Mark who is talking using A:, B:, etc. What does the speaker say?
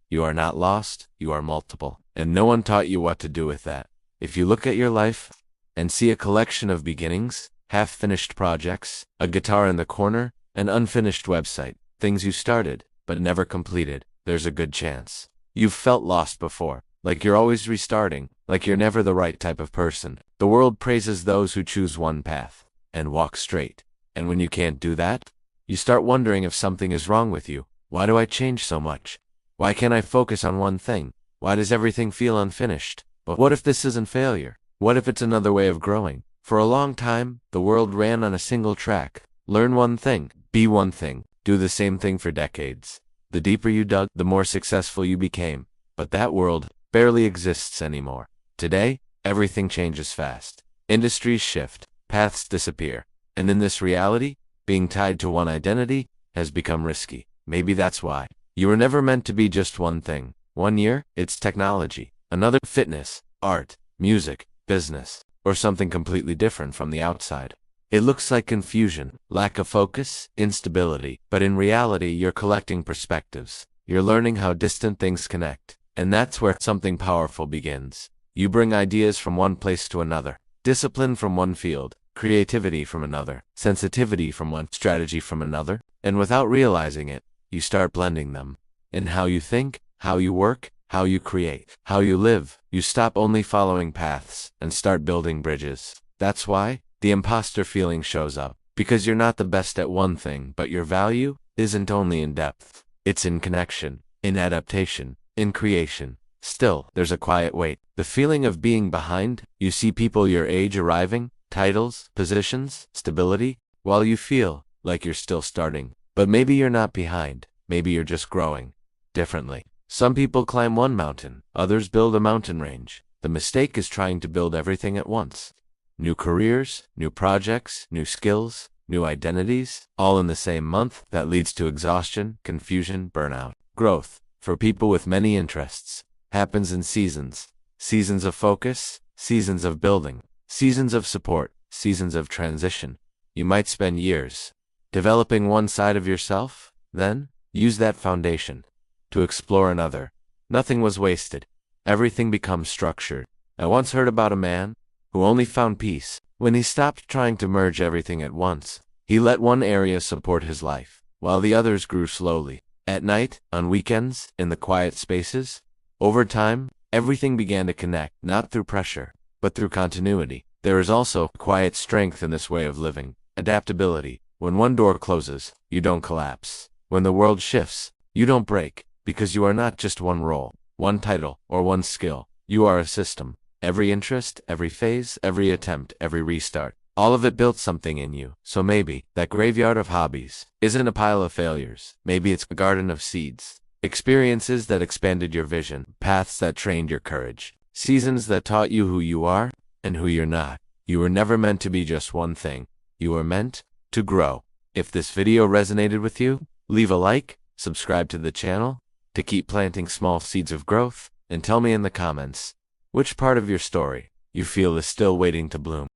A: You are not lost, you are multiple. And no one taught you what to do with that. If you look at your life and see a collection of beginnings, half-finished projects, a guitar in the corner, an unfinished website, things you started but never completed, there's a good chance you've felt lost before, like you're always restarting, like you're never the right type of person. The world praises those who choose one path and walk straight. And when you can't do that, you start wondering if something is wrong with you. Why do I change so much? Why can't I focus on one thing? Why does everything feel unfinished? But what if this isn't failure? What if it's another way of growing? For a long time, the world ran on a single track. Learn one thing, be one thing, do the same thing for decades. The deeper you dug, the more successful you became. But that world barely exists anymore. Today, everything changes fast. Industries shift, paths disappear. And in this reality, being tied to one identity has become risky. Maybe that's why. You were never meant to be just one thing. 1 year, it's technology. Another, fitness, art, music, business, or something completely different from the outside. It looks like confusion, lack of focus, instability, but in reality you're collecting perspectives. You're learning how distant things connect. And that's where something powerful begins. You bring ideas from one place to another, discipline from one field, creativity from another, sensitivity from one, strategy from another, and without realizing it, you start blending them. In how you think, how you work, how you create, how you live, you stop only following paths and start building bridges. That's why the imposter feeling shows up, because you're not the best at one thing, but your value isn't only in depth. It's in connection, in adaptation, in creation. Still, there's a quiet weight. The feeling of being behind. You see people your age arriving, titles, positions, stability, while you feel like you're still starting. But maybe you're not behind. Maybe you're just growing differently. Some people climb one mountain, others build a mountain range. The mistake is trying to build everything at once. New careers, new projects, new skills, new identities, all in the same month. That leads to exhaustion, confusion, burnout. Growth, for people with many interests, happens in seasons. Seasons of focus, seasons of building, seasons of support, seasons of transition. You might spend years developing one side of yourself, then use that foundation to explore another. Nothing was wasted. Everything becomes structured. I once heard about a man who only found peace when he stopped trying to merge everything at once. He let one area support his life, while the others grew slowly. At night, on weekends, in the quiet spaces, over time, everything began to connect, not through pressure, but through continuity. There is also quiet strength in this way of living. Adaptability. When one door closes, you don't collapse. When the world shifts, you don't break, because you are not just one role, one title, or one skill. You are a system. Every interest, every phase, every attempt, every restart, all of it built something in you. So maybe that graveyard of hobbies isn't a pile of failures. Maybe it's a garden of seeds. Experiences that expanded your vision, paths that trained your courage, seasons that taught you who you are and who you're not. You were never meant to be just one thing. You were meant to grow. If this video resonated with you, leave a like, subscribe to the channel to keep planting small seeds of growth, and tell me in the comments which part of your story you feel is still waiting to bloom.